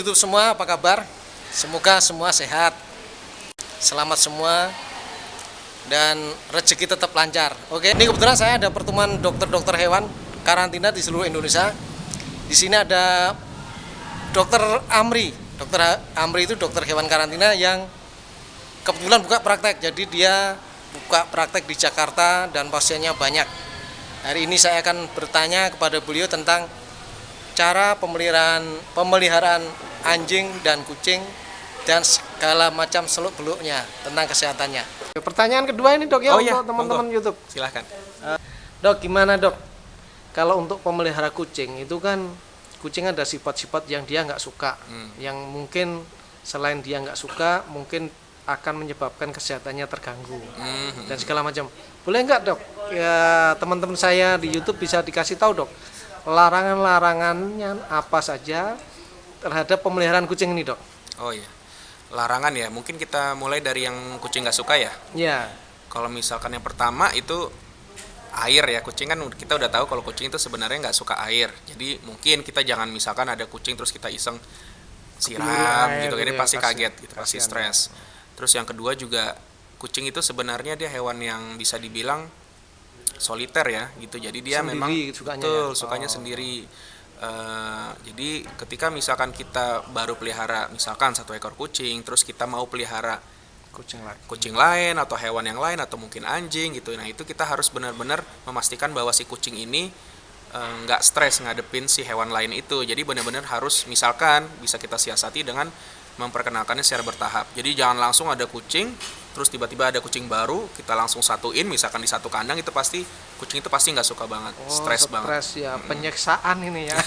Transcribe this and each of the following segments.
YouTube semua, apa kabar? Semoga semua sehat, selamat semua, dan rezeki tetap lancar. Oke, ini kebetulan saya ada pertemuan dokter-dokter hewan karantina di seluruh Indonesia. Di sini ada Dokter Amri. Dokter Amri itu dokter hewan karantina yang kebetulan buka praktek. Jadi dia buka praktek di Jakarta dan pasiennya banyak. Hari ini saya akan bertanya kepada beliau tentang cara pemeliharaan anjing dan kucing dan segala macam seluk-beluknya tentang kesehatannya. Pertanyaan kedua ini dok ya, untuk teman-teman YouTube. Silahkan. Dok, gimana dok? Kalau untuk pemelihara kucing itu kan kucing ada sifat-sifat yang dia nggak suka, yang mungkin selain dia nggak suka mungkin akan menyebabkan kesehatannya terganggu dan segala macam. Boleh nggak dok? Ya teman-teman saya di YouTube bisa dikasih tahu dok, larangan-larangannya apa saja terhadap pemeliharaan kucing ini dok? Oh iya, larangan ya. Mungkin kita mulai dari yang kucing nggak suka ya. Ya. Kalau misalkan yang pertama itu air ya. Kucing kan kita udah tahu kalau kucing itu sebenarnya nggak suka air. Jadi mungkin kita jangan misalkan ada kucing terus kita iseng siram gitu. Jadi pasti kaget gitu, pasti stres. Terus yang kedua juga kucing itu sebenarnya dia hewan yang bisa dibilang soliter ya gitu. Jadi dia sendiri, memang sukanya sendiri. Jadi ketika misalkan kita baru pelihara misalkan 1 ekor kucing, terus kita mau pelihara kucing lain atau hewan yang lain atau mungkin anjing gitu, nah itu kita harus benar-benar memastikan bahwa si kucing ini nggak stres ngadepin si hewan lain itu. Jadi benar-benar harus misalkan bisa kita siasati dengan memperkenalkannya secara bertahap. Jadi jangan langsung ada kucing terus tiba-tiba ada kucing baru kita langsung satuin misalkan di satu kandang, itu pasti kucing itu pasti nggak suka banget, stres banget. Ya, penyiksaan ini ya.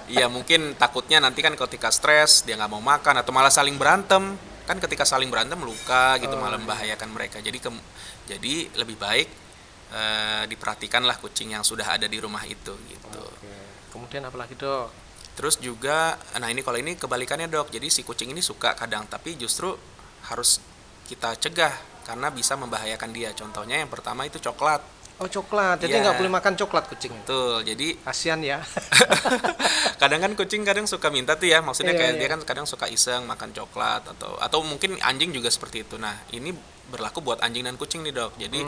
Iya, mungkin takutnya nanti kan ketika stres dia nggak mau makan atau malah saling berantem. Kan ketika saling berantem luka gitu, malah membahayakan mereka. Jadi lebih baik diperhatikanlah kucing yang sudah ada di rumah itu gitu. Oke. Kemudian apa lagi dok? Terus juga, nah ini kalau ini kebalikannya dok. Jadi si kucing ini suka kadang, tapi justru harus kita cegah karena bisa membahayakan dia. Contohnya yang pertama itu coklat. Oh coklat, jadi nggak boleh makan coklat kucing. Betul, jadi kasian ya. kadang kan kucing kadang suka minta tuh ya, maksudnya kayak dia kan kadang suka iseng makan coklat atau mungkin anjing juga seperti itu. Nah ini berlaku buat anjing dan kucing nih dok. Jadi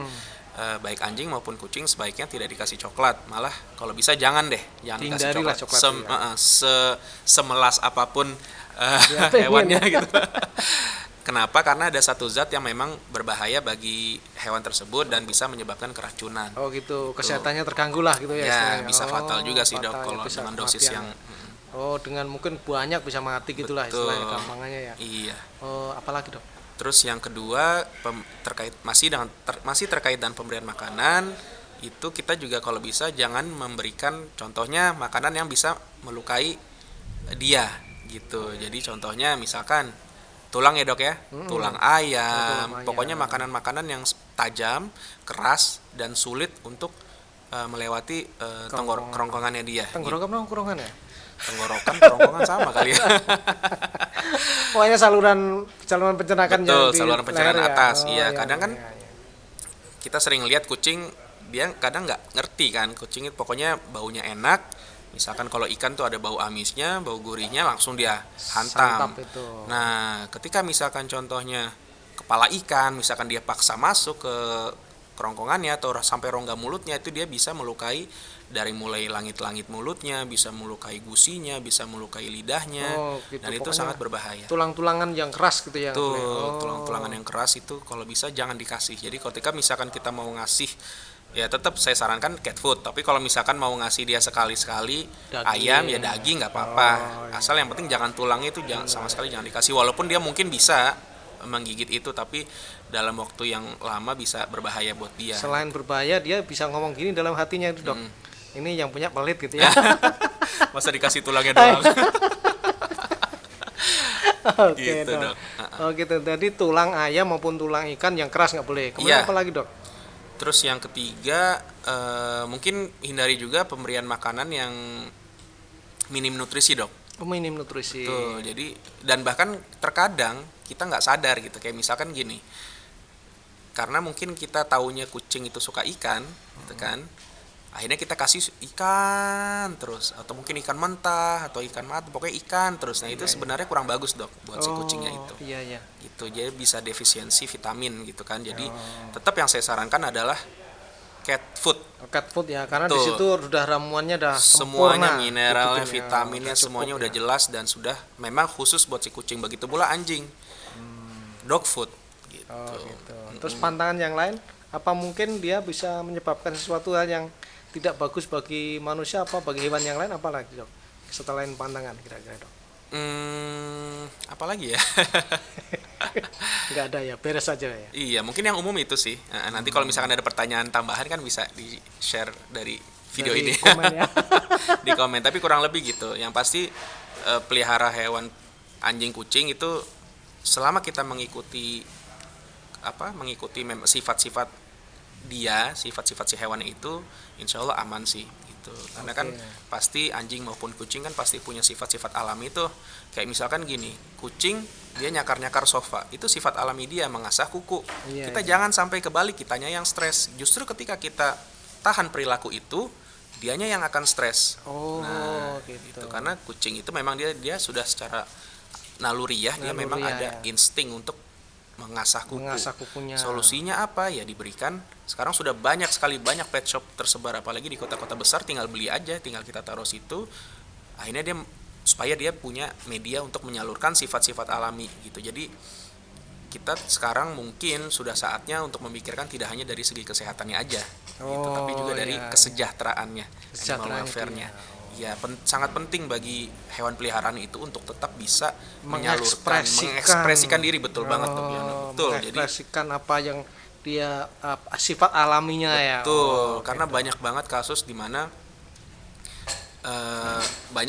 baik anjing maupun kucing sebaiknya tidak dikasih coklat. Malah kalau bisa jangan dikasih coklat. Semelas apapun hewannya gitu. Kenapa? Karena ada satu zat yang memang berbahaya bagi hewan tersebut dan bisa menyebabkan keracunan. Oh gitu, kesehatannya terganggu lah gitu ya. Ya bisa fatal juga sih dok kalau dengan dosis yang. Oh dengan mungkin banyak bisa mati gitulah istilahnya gampangannya ya. Iya. Oh apalagi dok? Terus yang kedua masih terkait dengan pemberian makanan, itu kita juga kalau bisa jangan memberikan contohnya makanan yang bisa melukai dia gitu. Jadi contohnya misalkan tulang ya dok ya, tulang ayam, pokoknya makanan-makanan yang tajam, keras dan sulit untuk melewati kerongkongannya dia. Kerongkongan ya? Kerongkongan sama kali ya. Pokoknya saluran pencernaan. Betul, saluran pencernaan atas. Iya, kadang kan kita sering lihat kucing dia kadang nggak ngerti kan, kucing itu pokoknya baunya enak. Misalkan kalau ikan tuh ada bau amisnya, bau gurihnya langsung dia hantam. Nah, ketika misalkan contohnya kepala ikan, misalkan dia paksa masuk ke kerongkongannya atau sampai rongga mulutnya, itu dia bisa melukai dari mulai langit-langit mulutnya, bisa melukai gusinya, bisa melukai lidahnya, gitu. Dan itu sangat berbahaya. Tulang-tulangan yang keras gitu ya? Tulang-tulangan yang keras itu kalau bisa jangan dikasih. Jadi ketika misalkan kita mau ngasih, ya tetap saya sarankan cat food. Tapi kalau misalkan mau ngasih dia sekali-sekali ayam ya daging nggak apa-apa. Asal yang penting jangan tulangnya itu sama sekali jangan dikasih. Walaupun dia mungkin bisa menggigit itu, tapi dalam waktu yang lama bisa berbahaya buat dia. Selain berbahaya, dia bisa ngomong gini dalam hatinya itu dok. Ini yang punya pelit gitu ya. Masa dikasih tulangnya doang. Oke gitu, dok. Oh gitu. Jadi tulang ayam maupun tulang ikan yang keras nggak boleh. Kemudian apa lagi dok? Terus yang ketiga mungkin hindari juga pemberian makanan yang minim nutrisi dok. Minim nutrisi. Tuh, jadi dan bahkan terkadang kita nggak sadar gitu, kayak misalkan gini, karena mungkin kita taunya kucing itu suka ikan, gitu kan, Akhirnya kita kasih ikan terus, atau mungkin ikan mentah atau ikan mati, pokoknya ikan terus. Nah itu sebenarnya kurang bagus dok buat si kucingnya itu. Iya iya. Gitu, jadi bisa defisiensi vitamin gitu kan. Jadi tetap yang saya sarankan adalah cat food. Cat food ya, karena di Betul. situ udah ramuannya udah Semuanya sempurna. mineralnya, Ikutin ya, vitaminnya udah cukup semuanya udah ya. jelas dan sudah memang khusus buat si kucing. Begitu pula anjing, dog food gitu. Oh gitu. Terus pantangan yang lain, apa mungkin dia bisa menyebabkan sesuatu hal yang tidak bagus bagi manusia apa bagi hewan yang lain, apa lagi dok? Setelah pantangan kira-kira dok? Apalagi ya? Nggak ada ya, beres aja ya. Iya, mungkin yang umum itu sih. Nanti kalau misalkan ada pertanyaan tambahan kan bisa di-share dari video Dari ini. komen ya. Di komen, tapi kurang lebih gitu. Yang pasti pelihara hewan anjing kucing itu selama kita mengikuti sifat-sifat sifat-sifat si hewan itu, insya Allah aman sih gitu. Karena kan Oke. pasti anjing maupun kucing kan pasti punya sifat-sifat alami itu. Kayak misalkan gini, kucing dia nyakar-nyakar sofa, itu sifat alami dia mengasah kuku. Iya, Kita iya. jangan sampai kebalik, kitanya yang stres. Justru ketika kita tahan perilaku itu, dianya yang akan stres. Oh Nah, gitu. itu karena kucing itu memang dia sudah secara naluriah, dia memang Naluriah, ada ya. insting untuk mengasah kuku. Mengasah kukunya. Solusinya apa? Ya diberikan. Sekarang sudah banyak pet shop tersebar, apalagi di kota-kota besar, tinggal beli aja, tinggal kita taruh situ. Akhirnya supaya dia punya media untuk menyalurkan sifat-sifat alami gitu. Jadi kita sekarang mungkin sudah saatnya untuk memikirkan tidak hanya dari segi kesehatannya aja gitu, tapi juga dari iya. kesejahteranya, animal Kesejahteraannya welfare-nya. dia. Ya sangat penting bagi hewan peliharaan itu untuk tetap bisa menyalurkan, Mengekspresikan. mengekspresikan diri, betul banget Dok Yono. Betul. Jadi mengekspresikan apa yang dia sifat alaminya ya. betul, karena gitu. banyak banget kasus di mana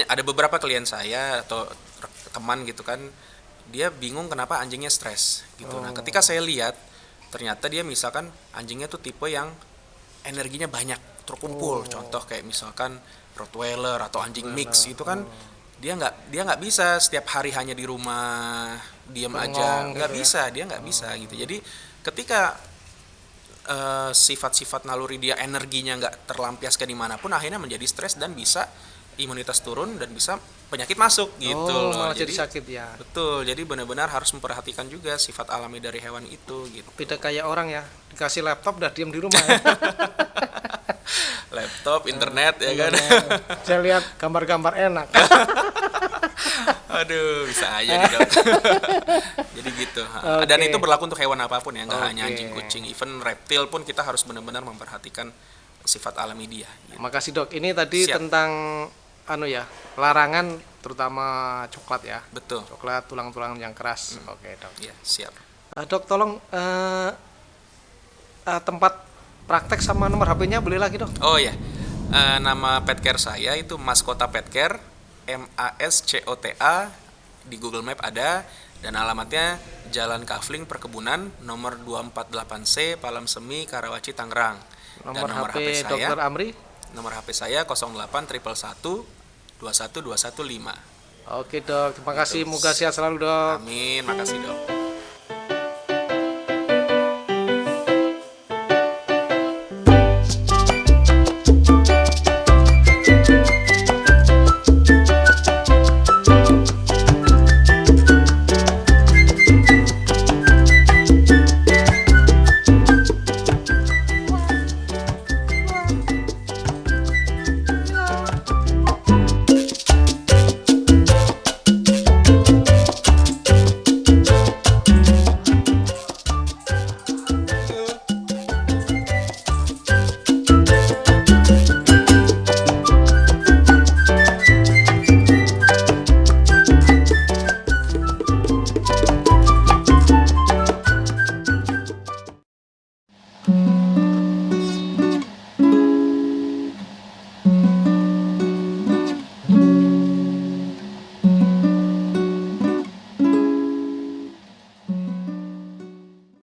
ada beberapa klien saya atau teman gitu kan, dia bingung kenapa anjingnya stres gitu. Nah, ketika saya lihat ternyata dia misalkan anjingnya tuh tipe yang energinya banyak terkumpul. Contoh kayak misalkan Rottweiler atau anjing mix itu kan dia nggak bisa setiap hari hanya di rumah diam aja, Bengong nggak gitu ya. bisa, dia nggak bisa gitu. Jadi ketika sifat-sifat naluri dia, energinya nggak terlampiaskan dimanapun, akhirnya menjadi stres dan bisa imunitas turun dan bisa penyakit masuk gitu loh. Malah jadi sakit ya. Betul, jadi benar-benar harus memperhatikan juga sifat alami dari hewan itu gitu. Beda kayak orang ya, dikasih laptop udah diem di rumah ya. Laptop, internet ya kan. Saya lihat gambar-gambar enak. Aduh, bisa aja nih Dok. Jadi gitu. Dan Oke. itu berlaku untuk hewan apapun ya, nggak hanya Oke. anjing, kucing, even reptil pun kita harus benar-benar memperhatikan sifat alami dia. Gitu. Makasih dok. Ini tadi Siap. tentang larangan terutama coklat ya. Betul. Coklat tulang-tulang yang keras. Oke dok. Ya, siap. Dok tolong tempat praktek sama nomor HP-nya boleh lagi dok. Oh ya, nama pet care saya itu Maskota Pet Care, MASCOTA, di Google Map ada, dan alamatnya Jalan Kafling Perkebunan, nomor 248C, Palam Semi, Karawaci, Tangerang. Dan Nomor HP Dr. Amri. nomor HP saya 08 111 21215. Oke dok. Terima kasih. Moga sehat selalu dok. Amin, makasih Dok.